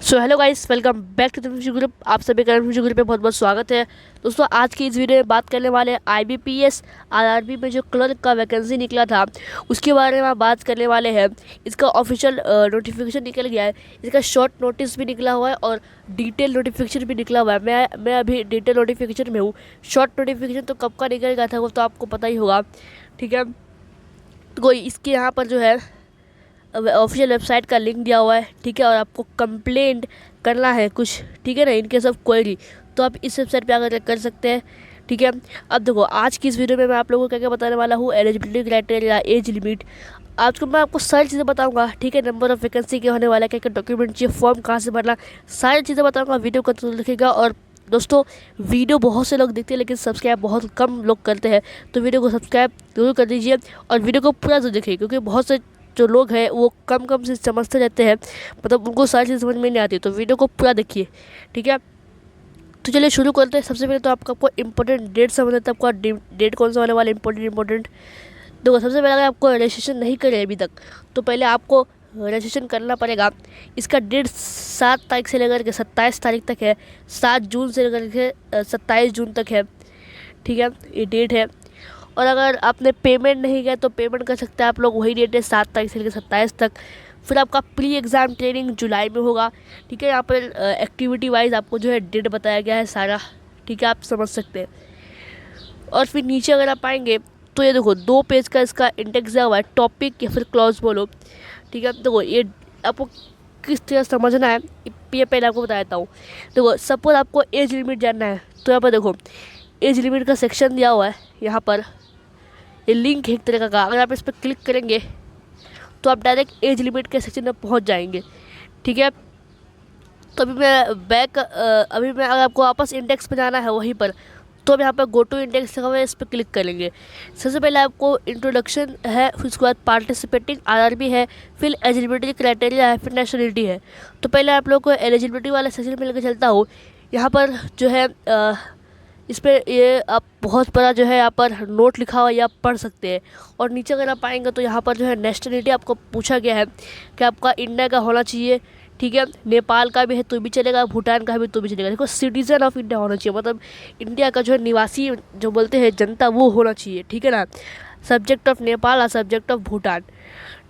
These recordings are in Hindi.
So hello guys, welcome back to the music group. आप सभी का म्यूजिक ग्रुप में बहुत बहुत स्वागत है। दोस्तों, आज की इस वीडियो में बात करने वाले हैं आईबीपीएस आरआरबी में जो क्लर्क का वैकेंसी निकला था उसके बारे में बात करने वाले हैं। इसका ऑफिशियल नोटिफिकेशन निकल गया है, इसका शॉर्ट नोटिस भी निकला हुआ है और डिटेल नोटिफिकेशन भी निकला हुआ है। मैं अभी डिटेल नोटिफिकेशन में हूँ। शॉर्ट नोटिफिकेशन तो कब का निकल गया था वो तो आपको पता ही होगा, ठीक है। तो कोई इसके यहाँ पर जो है ऑफिशियल वेबसाइट का लिंक दिया हुआ है, ठीक है। और आपको कंप्लेंट करना है कुछ, ठीक है ना, इनके सब क्वेरी, तो आप इस वेबसाइट पे आकर कर सकते हैं, ठीक है। अब देखो, आज की इस वीडियो में मैं आप लोगों को क्या क्या बताने वाला हूँ। एलिजिबिलिटी क्राइटेरिया, एज लिमिट, आज को मैं आपको सारी चीज़ें बताऊंगा, ठीक है। नंबर ऑफ वैकेंसी क्या होने वाला है, क्या क्या डॉक्यूमेंट चाहिए, फॉर्म कहाँ से भरना, सारी चीज़ें बताऊँगा। वीडियो को तो लिखेगा। और दोस्तों, वीडियो बहुत से लोग देखते हैं लेकिन सब्सक्राइब बहुत कम लोग करते हैं, तो वीडियो को सब्सक्राइब जरूर कर दीजिए और वीडियो को पूरा जरूर देखिए, क्योंकि बहुत से जो लोग हैं वो कम कम से समझते रहते हैं, मतलब उनको सारी चीज़ समझ में नहीं आती। तो वीडियो को पूरा देखिए, ठीक है। तो चलिए शुरू करते हैं। सबसे पहले तो आपको इंपॉर्टेंट डेट समझना है, आपका डेट कौन सा होने वाला है, इंपॉर्टेंट। देखो, सबसे पहले अगर आपको रजिस्ट्रेशन नहीं करे अभी तक, तो पहले आपको रजिस्ट्रेशन करना पड़ेगा। इसका डेट 7 तारीख से लेकर के 27 तारीख तक है, 7 जून से लेकर के 27 जून तक है, ठीक है। ये डेट है। और अगर आपने पेमेंट नहीं किया तो पेमेंट कर सकते हैं आप लोग, वही डेट है 7 तारीख से लेकर 27 तक। फिर आपका प्री एग्ज़ाम ट्रेनिंग जुलाई में होगा, ठीक है। यहाँ पर एक्टिविटी वाइज आपको जो है डेट बताया गया है सारा, ठीक है, आप समझ सकते हैं। और फिर नीचे अगर आप आएंगे तो ये देखो 2 पेज का इसका इंडेक्स दिया हुआ है, टॉपिक या फिर क्लॉज बोलो, ठीक है। देखो, ये आपको किस तरह समझना है ये पहले आपको बता देता हूँ। देखो, सपोज आपको एज लिमिट जानना है, तो यहाँ पर देखो एज लिमिट का सेक्शन दिया हुआ है। यहाँ पर ये लिंक है एक तरह का, अगर आप इस पर क्लिक करेंगे तो आप डायरेक्ट एज लिमिट के सेक्शन में पहुंच जाएंगे, ठीक है। तो अभी मैं अगर आपको वापस इंडेक्स पे जाना है वहीं पर, तो अब यहाँ पर गो टू इंडेक्स लगा हुआ है, इस पर क्लिक करेंगे। सबसे पहले आपको इंट्रोडक्शन है, फिर उसके बाद पार्टिसिपेटिंग आरआरबी है, फिर एलिजिबिलिटी क्राइटेरिया है, फिर नेशनलिटी है। तो पहले आप लोग को एलिजिबिलिटी वाले सेक्शन में लेकर चलता हूँ। यहाँ पर जो है इस पर ये आप बहुत बड़ा जो है यहाँ पर नोट लिखा हुआ, ये आप पढ़ सकते हैं। और नीचे अगर आप आएंगे तो यहाँ पर जो है नेशनलिटी आपको पूछा गया है कि आपका इंडिया का होना चाहिए, ठीक है। नेपाल का भी है तो भी चलेगा, भूटान का भी तो भी चलेगा। देखो, सिटीजन ऑफ इंडिया होना चाहिए, मतलब इंडिया का जो है निवासी जो बोलते हैं जनता, वो होना चाहिए, ठीक है ना। सब्जेक्ट ऑफ नेपाल और सब्जेक्ट ऑफ भूटान,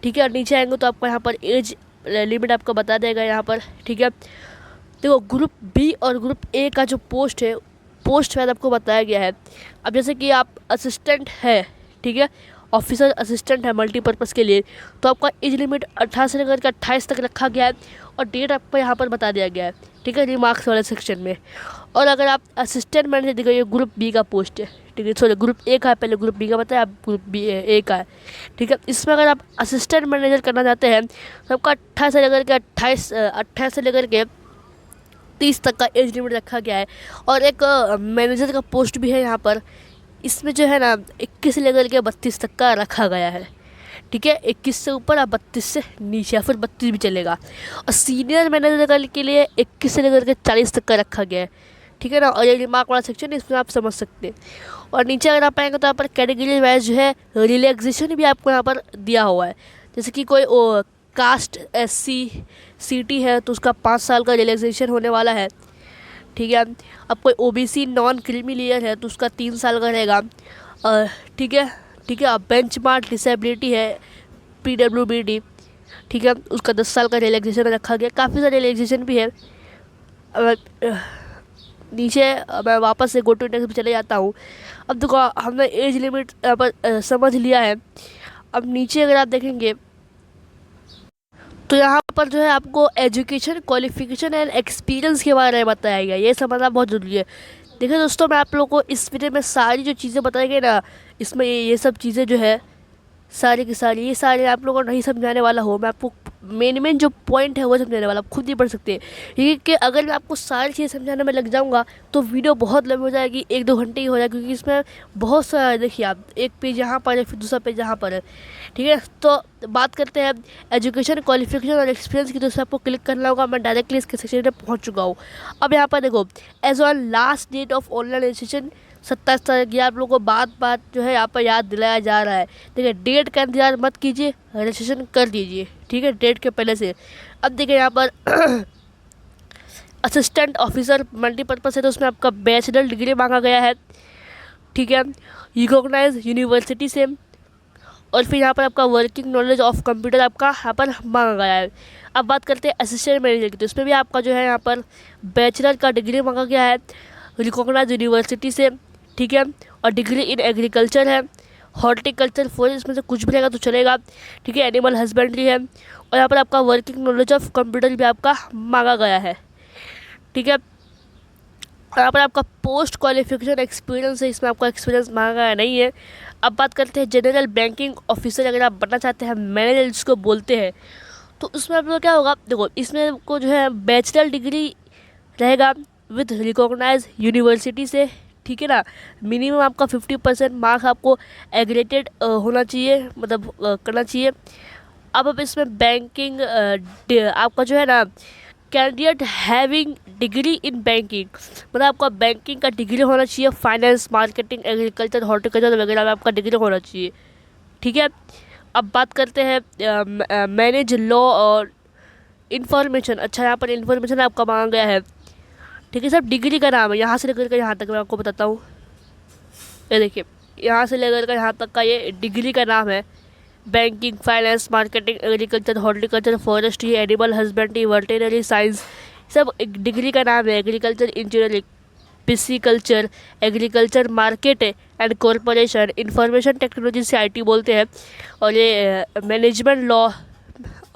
ठीक है। और नीचे आएंगे तो आपको यहाँ पर एज लिमिट आपको बता देगा यहाँ पर, ठीक है। देखो, ग्रुप बी और ग्रुप ए का जो पोस्ट शायद आपको बताया गया है। अब जैसे कि आप असिस्टेंट है, ठीक है, ऑफिसर असिस्टेंट है मल्टीपर्पज़ के लिए, तो आपका एज लिमिट 18 से लेकर के 28 तक रखा गया है और डेट आपको यहाँ पर बता दिया गया है, ठीक है, रिमार्क्स वाले सेक्शन में। और अगर आप असिस्टेंट मैनेजर, देखो ये ग्रुप बी का पोस्ट है, ठीक है, सॉरी ग्रुप ए का है, पहले ग्रुप बी का बताया, अब ग्रुप बी ए का है, ठीक है। इसमें अगर आप असिस्टेंट मैनेजर करना चाहते हैं तो आपका 28 से लेकर के 28 से लेकर के 30 तक का एज लिमिट रखा गया है। और एक मैनेजर का पोस्ट भी है यहाँ पर, इसमें जो है ना 21 से लेकर के 32 तक का रखा गया है, ठीक है। 21 से ऊपर या 32 से नीचे या फिर 32 भी चलेगा। और सीनियर मैनेजर के लिए 21 से लेकर के 40 तक का रखा गया है, ठीक है ना। और ये रिमार्क वाला सेक्शन है, इसमें आप समझ सकते हैं। और नीचे अगर आप आएंगे तो यहाँ पर कैटेगरी वाइज जो है रिलैक्सेशन भी आपको यहाँ पर दिया हुआ है। जैसे कि कोई कास्ट SC/CT है तो उसका 5 साल का रिलैक्सेशन होने वाला है, ठीक है। अब कोई OBC नॉन क्रीमी लेयर है तो उसका 3 साल का रहेगा, ठीक है, ठीक है। अब बेंचमार्क डिसेबिलिटी है PWBD, ठीक है, उसका 10 साल का रिलैक्सेशन रखा गया। काफ़ी सारे रिलैक्सेशन भी है। नीचे मैं वापस से गो टू इंडेक्स पे चले जाता हूँ। अब देखो, हमने एज लिमिट यहाँ पर समझ लिया है। अब नीचे अगर आप देखेंगे तो यहाँ पर जो है आपको एजुकेशन, क्वालिफिकेशन एंड एक्सपीरियंस के बारे में बताया गया, ये समझना बहुत ज़रूरी है। देखिए दोस्तों, मैं आप लोगों को इस वीडियो में सारी जो चीज़ें बताई गई ना, इसमें ये सब चीज़ें जो है सारी की सारी, ये सारे आप लोगों को नहीं समझाने वाला हो, मैं आपको मेन जो पॉइंट है वो समझाने वाला, आप खुद ही पढ़ सकते हैं। क्योंकि अगर मैं आपको सारी चीज़ें समझाने में लग जाऊंगा तो वीडियो बहुत लंबी हो जाएगी, 1-2 घंटे ही हो जाएगी, क्योंकि इसमें बहुत सारा, देखिए आप, एक पेज यहाँ पर है फिर दूसरा पेज यहाँ पर है, ठीक है। तो बात करते हैं एजुकेशन, क्वालिफिकेशन और एक्सपीरियंस की, तो आपको क्लिक करना होगा। मैं डायरेक्टली इसके सेक्शन में पहुँच चुका हूँ। अब यहाँ पर देखो, as on last date of online registration 27 तारीख, ये आप लोगों को बात जो है यहाँ पर याद दिलाया जा रहा है। देखिए, डेट का इंतजार मत कीजिए, रजिस्ट्रेशन कर दीजिए, ठीक है, डेट के पहले से। अब देखिए यहाँ पर असिस्टेंट ऑफिसर मल्टीपर्पज़ है तो उसमें आपका बैचलर डिग्री मांगा गया है, ठीक है, रिकॉग्नाइज यूनिवर्सिटी से। और फिर यहाँ पर आपका वर्किंग नॉलेज ऑफ कंप्यूटर आपका यहाँ पर मांगा गया है। अब बात करते हैं असिस्टेंट मैनेजर की, तो इसमें भी आपका जो है यहाँ पर बैचलर का डिग्री मांगा गया है रिकॉग्नाइज यूनिवर्सिटी से, ठीक है, और डिग्री इन एग्रीकल्चर है, हॉर्टिकल्चर, फॉरेस्ट, इसमें से कुछ भी रहेगा तो चलेगा, ठीक है, एनिमल हस्बेंड्री है। और यहाँ पर आपका वर्किंग नॉलेज ऑफ कंप्यूटर भी आपका मांगा गया है, ठीक है। यहाँ पर आपका पोस्ट क्वालिफिकेशन एक्सपीरियंस है, इसमें आपका एक्सपीरियंस मांगा नहीं है। अब बात करते हैं जनरल बैंकिंग ऑफिसर, अगर आप बनना चाहते हैं मैनेजर जिसको बोलते हैं, तो उसमें आप लोग क्या होगा, देखो इसमें को जो है बैचलर डिग्री रहेगा विद रिकॉग्नाइज यूनिवर्सिटी से, ठीक है ना। मिनिमम आपका 50% मार्क्स आपको एग्रेटेड होना चाहिए, मतलब करना चाहिए। अब इसमें बैंकिंग आपका जो है ना, candidate having degree in banking, मतलब आपका बैंकिंग का डिग्री होना चाहिए, फाइनेंस, मार्केटिंग, एग्रीकल्चर, हॉर्टिकल्चर वगैरह में आपका डिग्री होना चाहिए, ठीक है। अब बात करते हैं मैनेज लॉ और इन्फॉर्मेशन। अच्छा, यहाँ पर इन्फॉर्मेशन आपका मांगा गया है, ठीक है। सब डिग्री का नाम है, यहाँ से लेकर के यहाँ तक मैं आपको बताता हूँ। ये देखिए, यहाँ से लेकर के यहाँ तक का ये डिग्री का नाम है। Banking, finance, marketing, agriculture, horticulture, forestry, animal husbandry, veterinary science, सब एक डिग्री का नाम है। Agriculture engineering, pisciculture, agriculture market and corporation, information technology से आईटी बोलते हैं, और ये मैनेजमेंट लॉ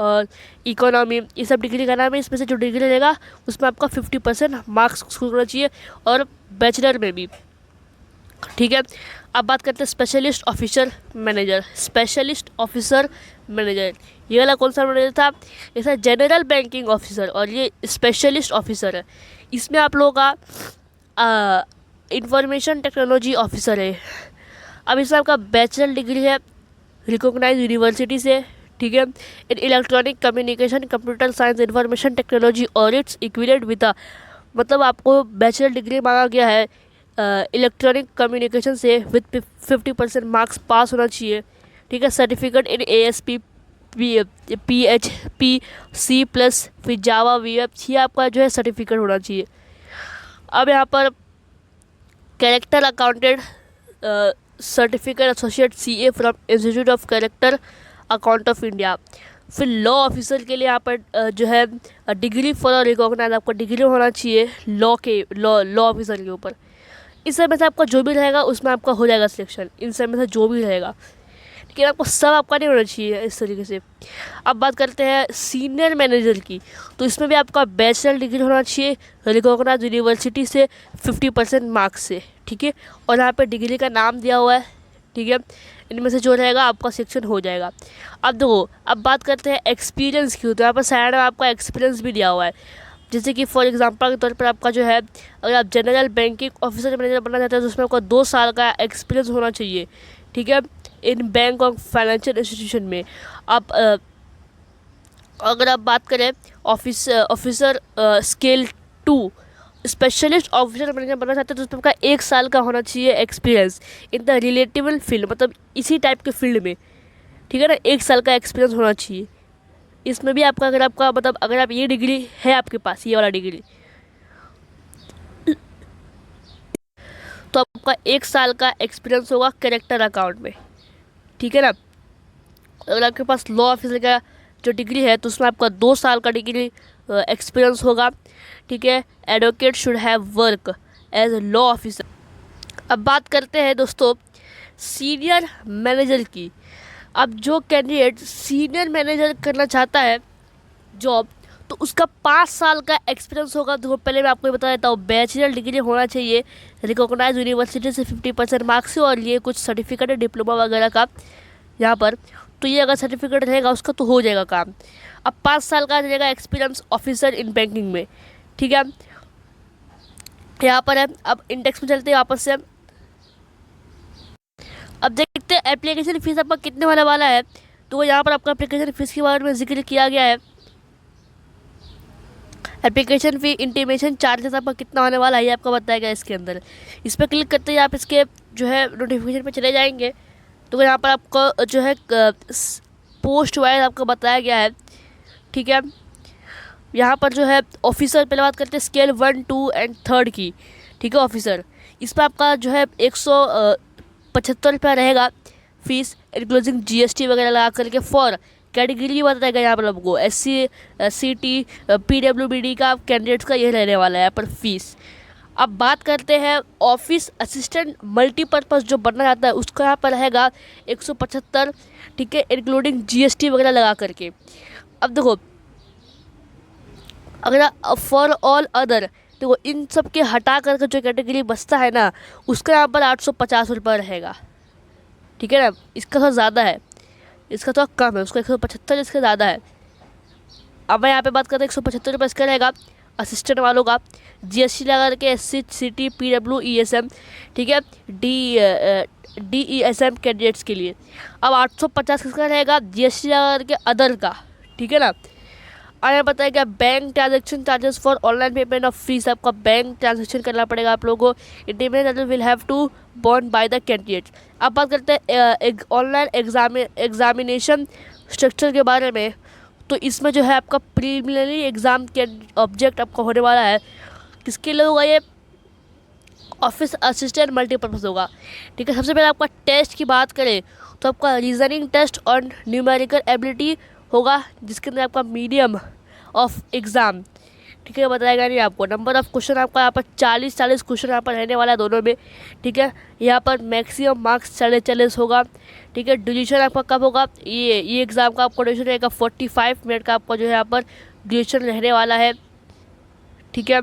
और इकोनॉमी, ये सब डिग्री का नाम है। इसमें से जो डिग्री रहेगा उसमें आपका 50% मार्क्स स्कोर करना चाहिए, और बैचलर में भी, ठीक है। अब बात करते हैं specialist officer manager. Specialist officer manager, ये वाला कौन सा मैनेजर था, ऐसा जनरल बैंकिंग ऑफिसर, और ये स्पेशलिस्ट ऑफिसर है। इसमें आप लोगों का इंफॉर्मेशन टेक्नोलॉजी ऑफिसर है। अब इसमें आपका बैचलर डिग्री है रिकॉग्नाइज यूनिवर्सिटी से, ठीक है, इन electronic communication, computer science, information technology और इट्स इक्विवेलेंट विद द, मतलब आपको बैचलर डिग्री मांगा गया है इलेक्ट्रॉनिक कम्युनिकेशन से विद 50% मार्क्स पास होना चाहिए, ठीक है। Certificate in ASP, PHP, C+, फिर जावा, VF, ये आपका जो है सर्टिफिकेट होना चाहिए। अब यहाँ पर character accountant certificate associate CA from institute of character account of India. फिर लॉ ऑफिसर के लिए यहाँ पर जो है डिग्री फॉर रिकॉग्नाइज, आपका डिग्री होना चाहिए लॉ ऑफिसर के ऊपर। इस समय से आपका जो भी रहेगा उसमें आपका हो जाएगा सिलेक्शन, इन समय से जो भी रहेगा, लेकिन आपको सब आपका नहीं होना चाहिए इस तरीके से। अब बात करते हैं सीनियर मैनेजर की, तो इसमें भी आपका बैचलर डिग्री होना चाहिए रिकॉग्नाइज यूनिवर्सिटी से 50% मार्क्स से, ठीक है। और यहाँ पे डिग्री का नाम दिया हुआ है, ठीक है। इनमें से जो रहेगा आपका सिलेक्शन हो जाएगा। अब देखो, अब बात करते हैं एक्सपीरियंस की, तो यहाँ पर साइड में आपका एक्सपीरियंस भी दिया हुआ है। जैसे कि फॉर एग्जांपल के तौर पर आपका जो है, अगर आप जनरल बैंकिंग ऑफिसर मैनेजर बनना चाहते हैं तो उसमें आपका 2 साल का एक्सपीरियंस होना चाहिए, ठीक है, इन बैंक और फाइनेंशियल इंस्टीट्यूशन में। आप अगर आप बात करें officer scale 2 specialist officer manager बनना चाहते हैं तो उसमें आपका 1 साल का होना चाहिए experience in the relatable field, मतलब इसी टाइप के फील्ड में, ठीक है ना। 1 साल का एक्सपीरियंस होना चाहिए। इसमें भी आपका अगर आपका मतलब अगर आप ये डिग्री है आपके पास, ये वाला डिग्री, तो आपका 1 साल का एक्सपीरियंस होगा कैरेक्टर अकाउंट में, ठीक है ना। अगर आपके पास लॉ ऑफिसर का जो डिग्री है तो उसमें आपका 2 साल का डिग्री एक्सपीरियंस होगा, ठीक है। Advocate should have work as a law officer. अब बात करते हैं दोस्तों सीनियर मैनेजर की। अब जो कैंडिडेट सीनियर मैनेजर करना चाहता है जॉब, तो उसका 5 साल का एक्सपीरियंस होगा। तो पहले मैं आपको बता देता हूँ, बैचलर डिग्री होना चाहिए रिकॉग्नाइज यूनिवर्सिटी से 50% मार्क्स से, और ये कुछ सर्टिफिकेट है डिप्लोमा वगैरह का यहाँ पर, तो ये अगर सर्टिफिकेट रहेगा उसका तो हो जाएगा काम। अब 5 साल का रहेगा एक्सपीरियंस ऑफिसर इन बैंकिंग में, ठीक है। यहाँ पर है, अब इंडेक्स में चलते हैं वापस से। अब देखते हैं एप्लीकेशन फ़ीस आपका कितने होने वाला है। तो यहाँ पर आपका एप्लीकेशन फ़ीस के बारे में जिक्र किया गया है। एप्लीकेशन फ़ी इंटीमेशन चार्जेस आपका कितना होने वाला है ये आपको बताया गया इसके अंदर। इस पर क्लिक करते ही आप इसके जो है नोटिफिकेशन पे चले जाएंगे, तो यहाँ पर आपको जो है पोस्ट वाइज आपको बताया गया है, ठीक है। यहाँ पर जो है ऑफिसर, पहले बात करते हैं स्केल 1, 2 एंड 3 की, ठीक है। ऑफिसर, इसमें आपका जो है 175 रुपया रहेगा फीस, इंक्लूजिंग GST वगैरह लगा करके। फॉर कैटेगरी बताएगा यहाँ पर आपको SC CT PWBD का कैंडिडेट्स का ये रहने वाला है यहाँ पर फीस। अब बात करते हैं ऑफिस असिस्टेंट मल्टीपर्पज़ जो बनना चाहता है उसका यहाँ पर रहेगा 175, ठीक है, इंक्लूडिंग GST वगैरह लगा करके। अब देखो, अगर फॉर ऑल अदर, देखो इन सब के हटा करके जो कैटेगरी बचता है ना, उसका यहाँ पर 850 रुपये रहेगा, ठीक है ना। इसका थोड़ा ज़्यादा है, इसका थोड़ा कम है, उसका 175, इसका ज़्यादा है। अब मैं यहाँ पे बात करते हैं 175 रुपये इसका रहेगा असिस्टेंट वालों का, GST लगा करके SC CT PW ESM, ठीक है, DESM कैंडिडेट्स के लिए। अब 850 किसका रहेगा, GST लगा करके अदर का, ठीक है ना। और यहाँ बताया bank transaction charges for online payment of fees, आपका बैंक ट्रांजेक्शन करना पड़ेगा आप लोगों को। Independent will have to borne by the candidate. अब बात करते हैं ऑनलाइन एग्जामिनेशन स्ट्रक्चर के बारे में। तो इसमें जो है आपका प्रीलिमिनरी एग्ज़ाम के ऑब्जेक्ट आपका होने वाला है, किसके लिए होगा ये, ऑफिस असिस्टेंट मल्टीपर्पज़ होगा, ठीक है। सबसे पहले आपका टेस्ट की बात करें तो आपका रीजनिंग टेस्ट और न्यूमेरिकल एबिलिटी होगा, जिसके अंदर आपका मीडियम ऑफ एग्ज़ाम, ठीक है, बताएगा नहीं आपको। नंबर ऑफ क्वेश्चन आपका यहाँ पर 40 क्वेश्चन यहाँ पर रहने वाला है दोनों में, ठीक है। यहाँ पर मैक्सिमम मार्क्स 40 होगा, ठीक है। ड्यूरेशन आपका कब होगा, ये एग्ज़ाम का आपका ड्यूरेशन रहेगा 45 मिनट का, आपका जो है यहाँ पर ड्यूरेशन रहने वाला है, ठीक है।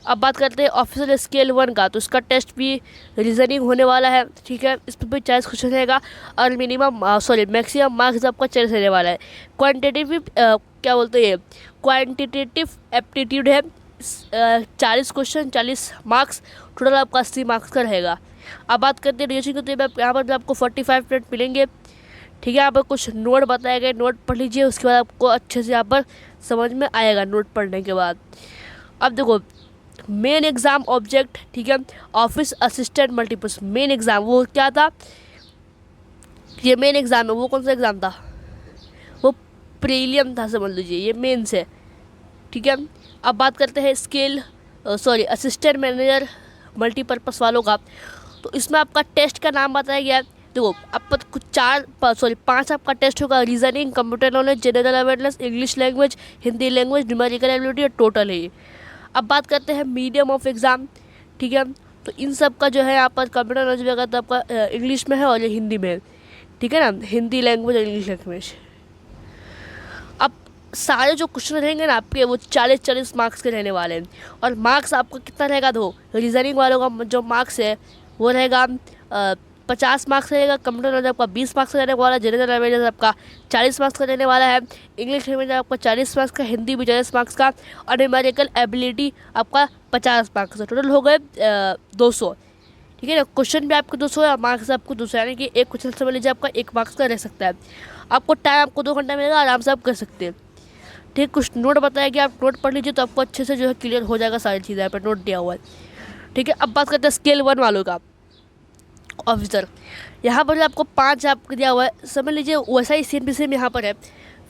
अब बात करते हैं ऑफिसर स्केल 1 का, तो इसका टेस्ट भी रीजनिंग होने वाला है, ठीक है। इस पर भी 40 क्वेश्चन रहेगा और मैक्सिमम मार्क्स आपका 40 रहने वाला है। क्वान्टिटेटिव क्या बोलते हैं, क्वान्टिटेटिव एप्टीट्यूड है, 40 क्वेश्चन 40 मार्क्स, टोटल आपका 80 मार्क्स का रहेगा। अब बात करते हैं ड्यूरेशन की, तो यहाँ पर भी आपको 45 मिनट मिलेंगे, ठीक है। यहाँ पर कुछ नोट बताए गए, नोट पढ़ लीजिए, उसके बाद आपको अच्छे से यहाँ पर समझ में आएगा नोट पढ़ने के बाद। अब देखो मेन एग्ज़ाम ऑब्जेक्ट, ठीक है, office assistant multipurpose main exam वो क्या था, ये मेन एग्ज़ाम है। वो कौन सा एग्ज़ाम था, वो प्रीलियम था, समझ लीजिए, ये मेन से, ठीक है। अब बात करते हैं असिस्टेंट मैनेजर मल्टीपर्पज़ वालों का। तो इसमें आपका टेस्ट का नाम बताया गया है। देखो आपका कुछ 5 आपका टेस्ट होगा, reasoning, computer knowledge, general awareness, English language, Hindi language, numerical ability और टोटल है। अब बात करते हैं मीडियम ऑफ एग्ज़ाम, ठीक है। तो इन सब का जो है यहाँ पर कंप्यूटर नॉलेज वगैरह तो आपका इंग्लिश में है और ये हिंदी में है, ठीक है ना, हिंदी लैंग्वेज और इंग्लिश लैंग्वेज। अब सारे जो क्वेश्चन रहेंगे ना आपके, वो 40 मार्क्स के रहने वाले हैं। और मार्क्स आपका कितना रहेगा, तो रीजनिंग वालों का जो मार्क्स है वो रहेगा 50 मार्क्स रहेगा, कंप्यूटर नॉलेज आपका 20 मार्क्स का रहने वाला है, जनरल अवेयरनेस आपका 40 मार्क्स का रहने वाला है, इंग्लिश लैंग्वेज आपका 40 मार्क्स का, हिंदी भी 40 मार्क्स का, और न्यूमेरिकल एबिलिटी आपका 50 मार्क्स का। टोटल हो गए 200, ठीक है ना। क्वेश्चन भी आपको 200 है, मार्क्स आपको 200, यानी कि एक क्वेश्चन समझ लीजिए आपका 1 मार्क्स का रह सकता है। आपको टाइम आपको 2 घंटा मिलेगा, आराम से आप कर सकते हैं, ठीक। कुछ नोट बताया कि आप नोट पढ़ लीजिए तो आपको अच्छे से जो है क्लियर हो जाएगा सारी चीज़ें, यहाँ पर नोट दिया हुआ है, ठीक है। अब बात करते हैं स्केल 1 वालों का ऑफिसर। यहाँ पर जो आपको 5 आपको दिया हुआ है, समझ लीजिए वैसा ही सेम सेम यहाँ पर है,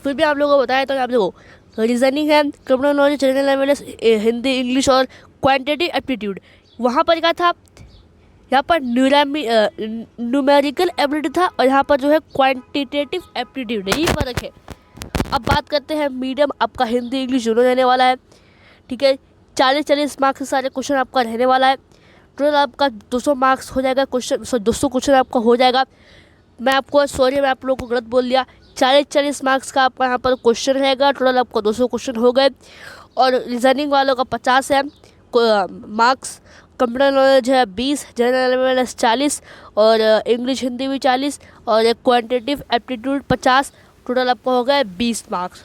फिर भी आप लोगों को बताया तो आप देखो रीजनिंग है, computer knowledge, general awareness, Hindi, English और क्वांटिटेटिव एप्टीट्यूड। वहाँ पर क्या था, यहाँ पर न्यूमेरिकल एबिलिटी था और यहाँ पर जो है क्वांटिटेटिव एप्टीट्यूड है, यही फ़र्क है। अब बात करते हैं मीडियम, आपका हिंदी इंग्लिश दोनों रहने वाला है, ठीक है। 40 मार्क्स से सारे क्वेश्चन आपका रहने वाला है। टोटल आपका 200 मार्क्स हो जाएगा, 200 क्वेश्चन आपका हो जाएगा। मैं आप लोगों को गलत बोल दिया, 40 मार्क्स का आपका यहाँ पर क्वेश्चन रहेगा। टोटल आपको 200 क्वेश्चन हो गए। और रीजनिंग वालों का 50 है मार्क्स, कंप्यूटर नॉलेज है 20, जनरल अवेयरनेस 40 और इंग्लिश हिंदी भी 40 और एक क्वांटिटेटिव एप्टीट्यूड 50। टोटल आपको हो गए 20 मार्क्स।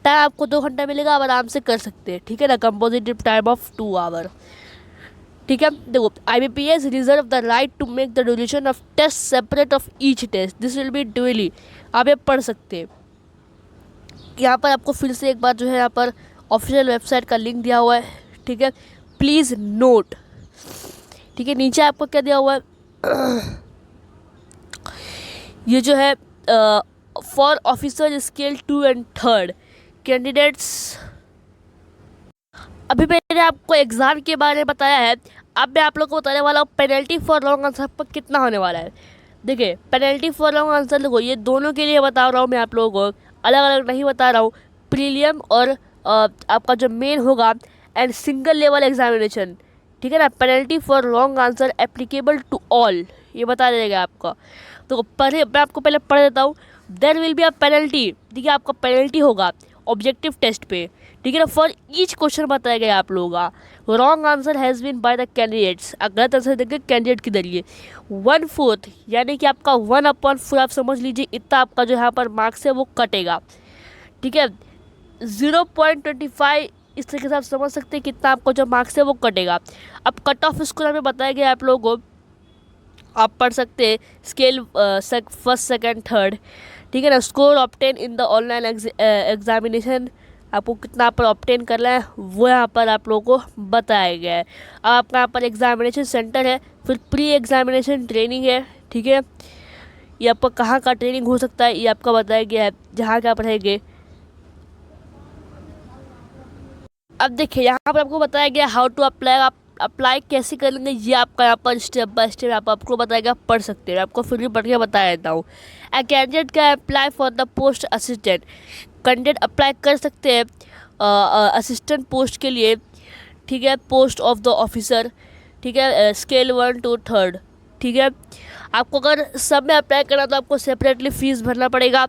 टाइम आपको 2 घंटा मिलेगा, आप आराम से कर सकते हैं, ठीक है ना। कंपोजिटिव टाइम ऑफ 2 आवर, ठीक है। देखो IBPS reserve the right to make the duration of test separate of each test, this will be dually. आप ये पढ़ सकते हैं। यहाँ पर आपको फिर से एक बार जो है यहाँ पर ऑफिशियल वेबसाइट का लिंक दिया हुआ है, ठीक है, प्लीज़ नोट, ठीक है। नीचे आपको क्या दिया हुआ है ये जो है for officer scale 2 and 3 candidates अभी मैंने आपको एग्ज़ाम के बारे में बताया है, अब मैं आप लोगों को बताने वाला हूँ पेनल्टी फॉर रॉन्ग आंसर पर कितना होने वाला है। देखिए, पेनल्टी फॉर रॉन्ग आंसर देखो, ये दोनों के लिए बता रहा हूँ मैं आप लोगों को, अलग अलग नहीं बता रहा हूँ। प्रीलियम और आपका जो मेन होगा एंड सिंगल लेवल एग्जामिनेशन, ठीक है ना। Penalty for wrong answer applicable to all, ये बता देगा आपका। तो पढ़े, मैं आपको पहले पढ़ देता हूँ। There will be a penalty, ठीक है, आपका पेनल्टी होगा ऑब्जेक्टिव टेस्ट पे, ठीक है ना। फॉर ईच क्वेश्चन बताया गया आप लोगों का। Wrong answer has been by the candidates, गलत आंसर देंगे कैंडिडेट के जरिए। 1/4 यानी कि आपका 1/4 आप समझ लीजिए, इतना आपका जो यहाँ पर मार्क्स है वो कटेगा, ठीक है। 0.25 इस तरीके से आप समझ सकते हैं कितना आपको जो मार्क्स है वो कटेगा। अब कट ऑफ स्कोर हमें बताया गया आप लोगों को, आप पढ़ सकते हैं स्केल फर्स्ट सेकंड थर्ड, ठीक है ना। Score obtain in the online examination, आपको कितना पर ऑब्टेन करना है वो यहाँ पर आप लोगों को बताया गया है। अब आपका यहाँ पर एग्जामिनेशन सेंटर है, फिर प्री एग्जामिनेशन ट्रेनिंग है, ठीक है। ये आपका कहाँ का ट्रेनिंग हो सकता है ये आपका बताया गया है, जहाँ क्या पढ़ेंगे। अब देखिए, यहाँ पर आपको बताया गया हाउ टू अप्लाई, आप अप्लाई कैसे करेंगे ये आपका यहाँ पर स्टेप बाय स्टेप आपको बताया गया, पढ़ सकते हैं। आपको फिर भी पढ़ के बता देता हूँ। ए कैंडिडेट का apply for the post assistant, candidate apply कर सकते हैं असिस्टेंट पोस्ट के लिए, ठीक है। पोस्ट ऑफ द ऑफिसर, ठीक है, स्केल 1 to 3, ठीक है। आपको अगर सब में अप्लाई करना तो आपको सेपरेटली फ़ीस भरना पड़ेगा।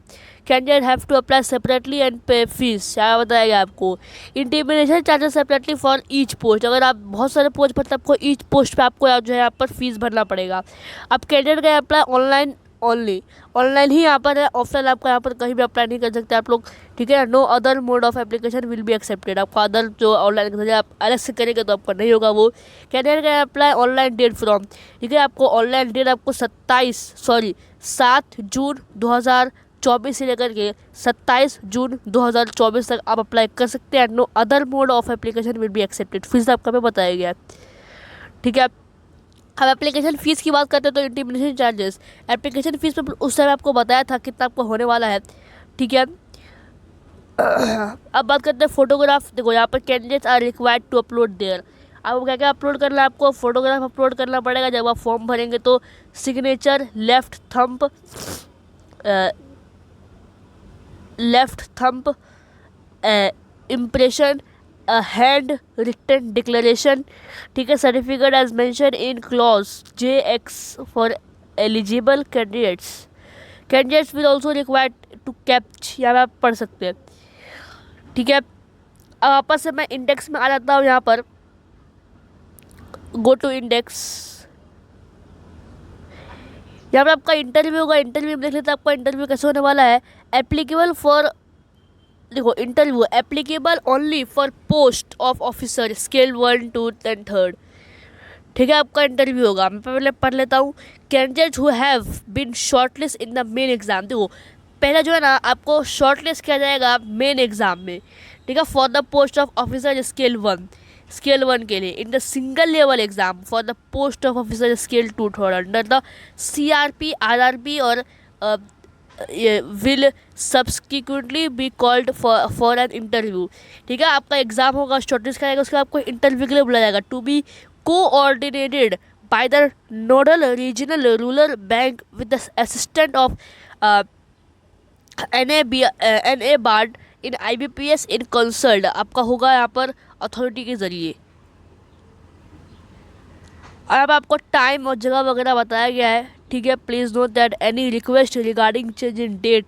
Candidate have to apply separately and pay fees, क्या बताया गया आपको। Intimidation charges separately for each post, अगर आप बहुत सारे पोस्ट भरते हैं आपको ईच पोस्ट पे आपको जो है यहाँ पर फीस भरना पड़ेगा। अब कैंडिडेट का अप्लाई ऑनलाइन ओनली, ऑनलाइन ही यहाँ पर है, ऑफलाइन आपका यहाँ पर कहीं भी अप्लाई नहीं कर सकते आप लोग, ठीक है। No other mode of application will be accepted, आपका अदर जो ऑनलाइन आप अलग से करेंगे तो आपका नहीं होगा वो। कैंडिडेट का अप्लाई ऑनलाइन डेट फ्रॉम, ठीक है। आपको ऑनलाइन डेट आपको 7 जून 2024 से लेकर के 27 जून 2024 तक आप अप्लाई कर सकते हैं। No other mode of application will be accepted, fees आपका में बताया गया, ठीक है। अब एप्लीकेशन फ़ीस की बात करते हैं तो इंटीमिडेशन चार्जेस, एप्लीकेशन फ़ीस में उस समय आपको बताया था कितना आपको होने वाला है, ठीक है। अब बात करते हैं फोटोग्राफ। देखो, यहाँ पर candidates are required to upload their, आपको क्या क्या अपलोड करना है, आपको फोटोग्राफ अपलोड करना पड़ेगा जब आप फॉर्म भरेंगे। तो signature, left thumb, impression, hand written declaration, ठीक है। Certificate as mention in clause JX for eligible candidates will also required to capture, यहाँ आप पढ़ सकते हैं, ठीक है। अब वापस से मैं इंडेक्स में आ जाता हूँ, यहाँ पर गो टू इंडेक्स। यहाँ पर आपका इंटरव्यू होगा, इंटरव्यू में देख लेते हैं आपका इंटरव्यू कैसे होने वाला है। एप्लीकेबल फॉर, देखो interview applicable only for post of officer scale 1 to 3, ठीक है। आपका इंटरव्यू होगा, मैं पहले पढ़ लेता हूँ। Candidates who have been shortlist in the main exam, देखो पहले जो है ना आपको शॉर्टलिस्ट किया जाएगा मेन एग्जाम में, ठीक है। For the post of officer scale 1 के लिए in the single level exam for the post of officer scale 2 third under the CRP RRB और will subsequently be called for an interview, ठीक है। आपका एग्जाम होगा, शॉर्टलिस्ट कराएगा, उसके बाद आपको इंटरव्यू के लिए बुलाया जाएगा। To be coordinated by the nodal regional rural bank with the assistant of NA बार्ड इन IBPS इन कंसल्ट, आपका होगा यहाँ पर अथॉरिटी के ज़रिए। अब आपको टाइम और जगह वगैरह बताया गया है, ठीक है। Please note that any request regarding change in date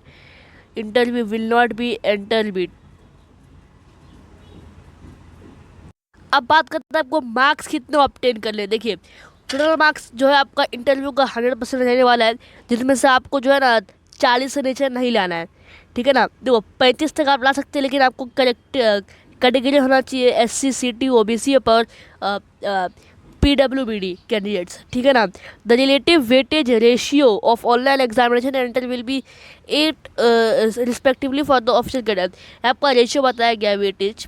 interview will not be entertained. अब बात करते हैं आपको मार्क्स कितने ऑब्टेन कर ले। देखिए, टोटल मार्क्स जो है आपका इंटरव्यू का 100% रहने वाला है, जिसमें से आपको जो है ना 40 से नीचे नहीं लाना है, ठीक है ना। देखो 35 तक आप ला सकते हैं, लेकिन आपको करेक्ट कैटेगरी होना चाहिए SC CT OBC पर PWBD कैंडिडेट्स, ठीक है ना। The relative weightage ratio of online examination enter will be 8 respectively for the official cadet, आपका रेशियो बताया गया वेटेज,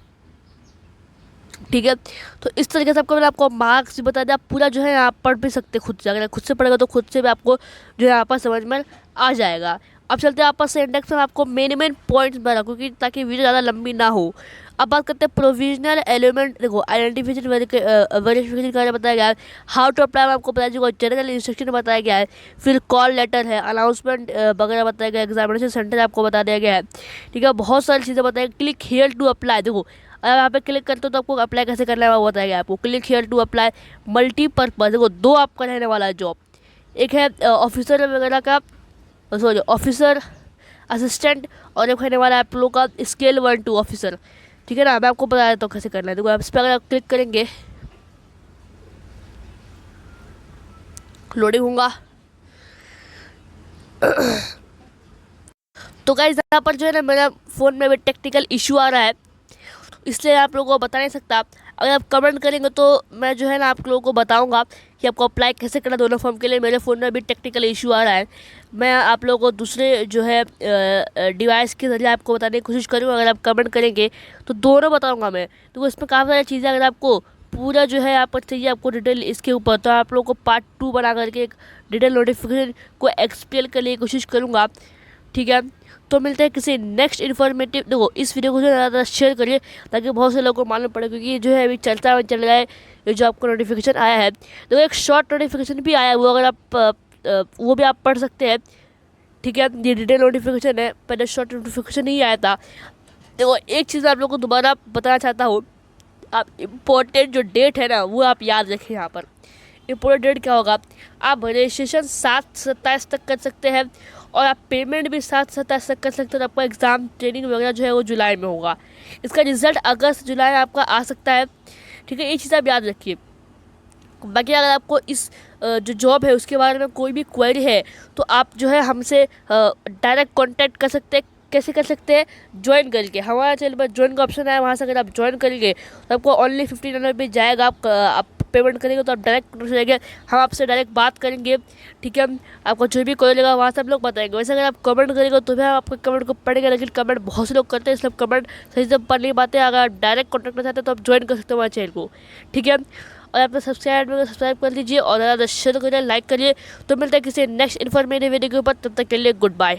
ठीक है। तो इस तरीके से आपको मैंने आपको मार्क्स भी बता दिया, पूरा जो है आप पढ़ भी सकते खुद से, अगर खुद से पढ़ेगा तो खुद से भी आपको जो है यहाँ पर समझ में आ जाएगा। अब चलते हैं आपस से इंडेक्स में आपको मेन पॉइंट्स बना, क्योंकि ताकि वीडियो ज़्यादा लंबी ना हो। अब बात करते हैं प्रोविजनल एलिमेंट। देखो आइडेंटिफिकेशन वेरिफिकेशन का बताया गया है। हाउ टू अप्लाई आपको बताया जाएगा, जनरल इंस्ट्रक्शन बताया गया है, फिर कॉल लेटर है, अनाउंसमेंट वगैरह बताया गया, एग्जामिनेशन सेंटर आपको बता दिया गया है। ठीक है, बहुत सारी चीज़ें बताया। Click here to apply. देखो अगर यहाँ पे क्लिक करते हो तो आपको अप्लाई कैसे करना है वो बताया गया आपको। Click here to apply multipurpose. देखो दो आपका रहने वाला है जॉब, एक है ऑफिसर वगैरह का, सॉरी ऑफिसर असिस्टेंट, और एक होने वाला है आप लोगों का स्केल 1-2 ऑफिसर। ठीक है ना, मैं आपको बता देता हूँ कैसे करना है। देखो आप इस पर अगर आप क्लिक करेंगे, लोडिंग होगा। तो गाइस यहाँ पर जो है ना मेरा फ़ोन में भी टेक्निकल इशू आ रहा है, इसलिए आप लोगों को बता नहीं सकता। अगर आप कमेंट करेंगे तो मैं जो है ना आप लोगों को बताऊंगा कि आपको अप्लाई कैसे करना दोनों फॉर्म के लिए। मेरे फ़ोन में भी टेक्निकल इशू आ रहा है, मैं आप लोगों को दूसरे जो है डिवाइस के ज़रिए आपको बताने की कोशिश करूँगा। अगर आप कमेंट करेंगे तो दोनों बताऊँगा मैं। तो इसमें काफ़ी सारी चीज़ें अगर आपको पूरा जो है यहाँ पर चाहिए आपको डिटेल इसके ऊपर, तो आप लोगों को पार्ट 2 बना करके एक डिटेल नोटिफिकेशन को एक्सप्लेन करने की कोशिश करूँगा। ठीक है, तो मिलते हैं किसी नेक्स्ट इन्फॉर्मेटिव। देखो इस वीडियो को जो ज़्यादा शेयर करिए ताकि बहुत से लोगों को मालूम पड़े, क्योंकि ये जो है अभी चलता चल रहा है ये जो आपको नोटिफिकेशन आया है। देखो एक शॉर्ट नोटिफिकेशन भी आया है, वो अगर आप वो भी आप पढ़ सकते हैं। ठीक है, ये डिटेल नोटिफिकेशन है, पहले शॉर्ट नोटिफिकेशन ही आया था। देखो एक चीज़ आप लोग को दोबारा बताना चाहता हूँ, आप इम्पोर्टेंट जो डेट है ना वो आप याद रखें। यहाँ पर इम्पोर्टेंट डेट क्या होगा, आप रजिस्ट्रेशन 7-27 तक कर सकते हैं और आप पेमेंट भी 7-27 तक कर सकते हैं। तो आपका एग्ज़ाम ट्रेनिंग वगैरह जो है वो जुलाई में होगा, इसका रिज़ल्ट अगस्त जुलाई में आपका आ सकता है। ठीक है, ये चीज़ आप याद रखिए। बाकी अगर आपको इस जो जॉब है उसके बारे में कोई भी क्वेरी है तो आप जो है हमसे डायरेक्ट कांटेक्ट कर सकते हैं। कैसे कर सकते हैं, ज्वाइन करके। हमारा चैनल पर ज्वाइन का ऑप्शन है, वहाँ से अगर आप ज्वाइन करेंगे तो आपको ओनली 15 पे जाएगा। आप पेमेंट करेंगे तो आप डायरेक्ट कनेक्ट हो जाएंगे, हम आपसे डायरेक्ट बात करेंगे। ठीक है, आपको जो भी क्वेरी लगेगा वहाँ से हम लोग बताएंगे। वैसे अगर आप कमेंट करेंगे तो भी हम आपके कमेंट को पढ़ेंगे, लेकिन कमेंट बहुत से लोग करते हैं इसलिए कमेंट सही से पढ़ नहीं पाते। अगर आप डायरेक्ट कॉन्टैक्ट करना चाहते हैं तो आप ज्वाइन कर सकते हो हमारे चैनल को। ठीक है, और आपने सब्सक्राइब कर लीजिए और ज़्यादा शेयर करिए, लाइक करिए। तो मिलता है किसी नेक्स्ट इन्फॉर्मेटिव वीडियो के ऊपर, तब तक के लिए गुड बाय।